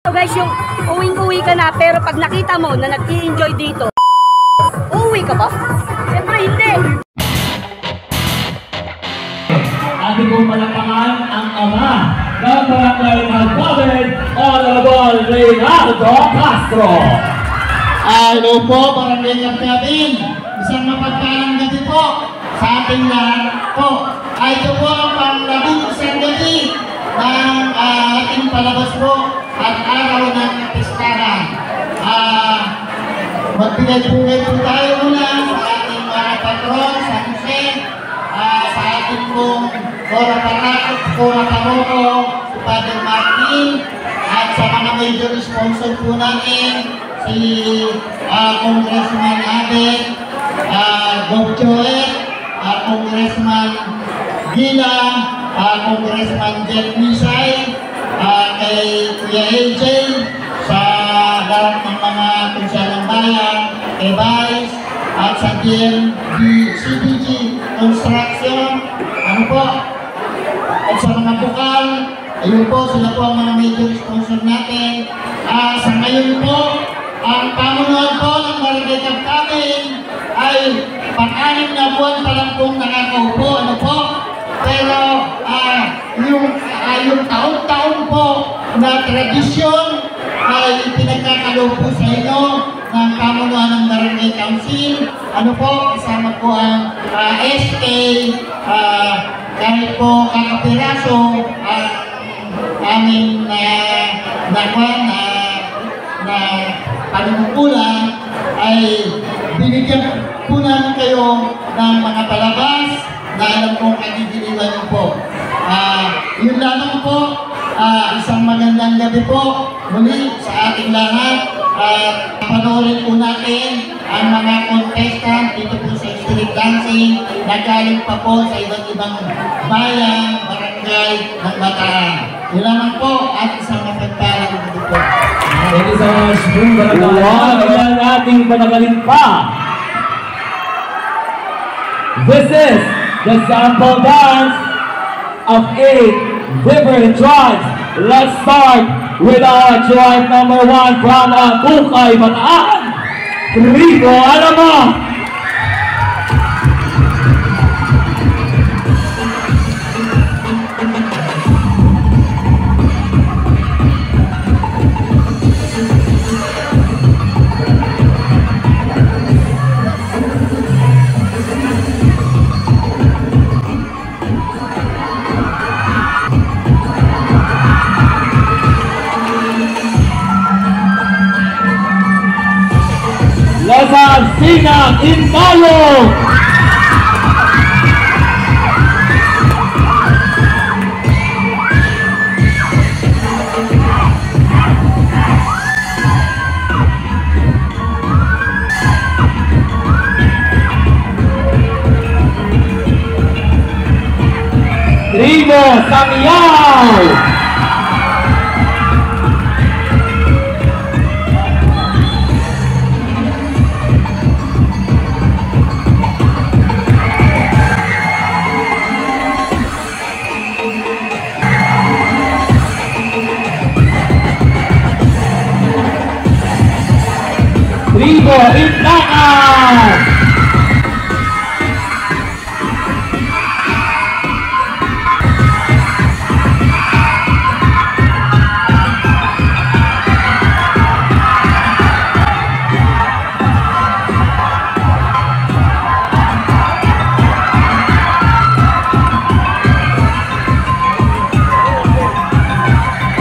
So guys, yung uwing-uwi ka na pero pag nakita mo na nag-i-enjoy dito, uuwi ka ba? Siyempre hindi. Ating kong palapangan ang ama ng barangay Magpabed, Honorable Reynaldo Castro. Hello po, barangay Magpabed. Isang mapagpalang gabi po sa ating lahat po. Ito po ang pang-labing-isang gabi ng ating palabas po at araw ng pistahan. Magbigay-bugay po tayo muna sa ating mga patron, sa Jose, sa ating pong Cora Paroko, si Father Martin, at sa mga major sponsor po natin, si Congressman Abed, Bob Joel, Congressman Gila, Congressman Jeff Misay, kay Kuya AJ, sa lahat ng mga konsyal ng bayan, kay Vice, at sa CDG Construction, ano po, at sa mga bukal, ayun po, sila po ang mga major sponsor natin. Sa ngayon po, ang pamunuan po ng Barangay Magpabed ay pang-anim na buwan pa lang pong nakakaupo, ano po, pero yung taon-taon po na tradisyon ay pinagkakalo po sa inyo ng pamunuan ng Barangay Council. Ano po, kasama po ang SK, kahit po kakapiraso ang aming na panunungkulan ay binigyan po namin kayo ng mga palabas na alam kong kagigiliwan niyo po. Yun lamang po, isang magandang gabi po muli sa ating lahat. Panoorin po natin ang mga contestant dito po sa street dancing na galing pa po sa iba't ibang bayan, barangay ng Bataan. Yun lamang po at isang mapagpalang gabi po. Thank you so much, Boom Barangay. Kaya nating panagalin pa. This is the sample dance of 8 different tribes. Let's start with our tribe number 1 from Bukay, Bataan. Rico Alamo. Lazar Sinang Intalo. Tribo Samiao. Tribo Intangan.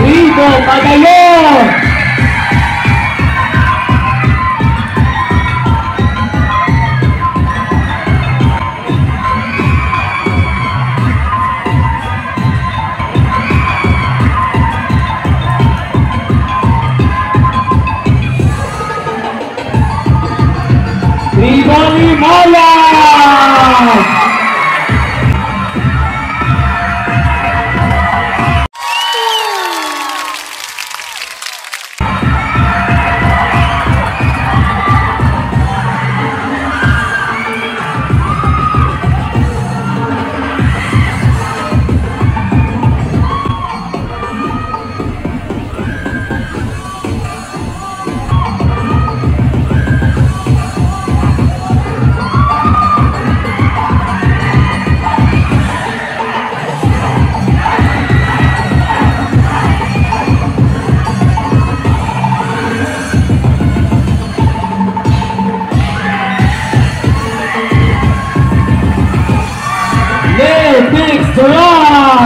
Tribo Pagayon. Tribo Limaya.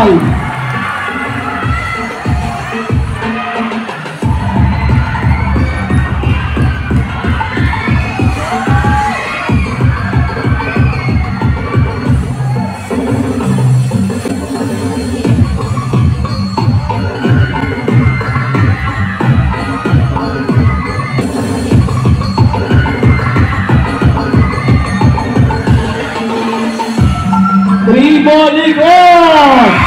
5. Body goal!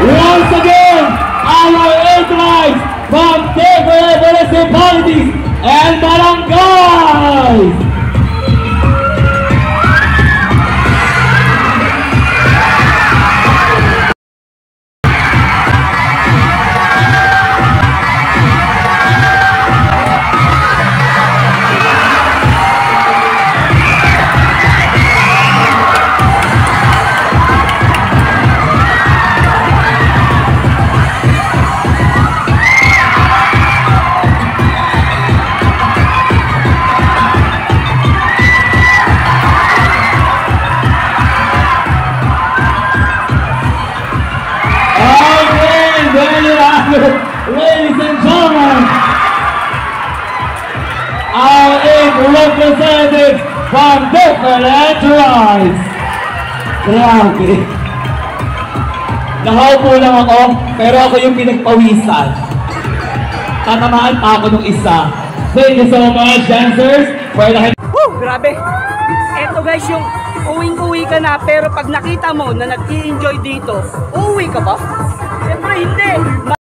Once again, our eight lives from different municipalities and barangays. Ladies and gentlemen, our eight representatives from different tribes. Grabe. Nakaupo lang ako, pero ako yung pinagpawisan. Tatamaan pa ako nung isa. Thank you so much, dancers, for the... Woo! Grabe! Eto guys, yung uwing-uwi ka na, pero pag nakita mo na nag-i-enjoy dito, uuwi ka ba? Siyempre hindi!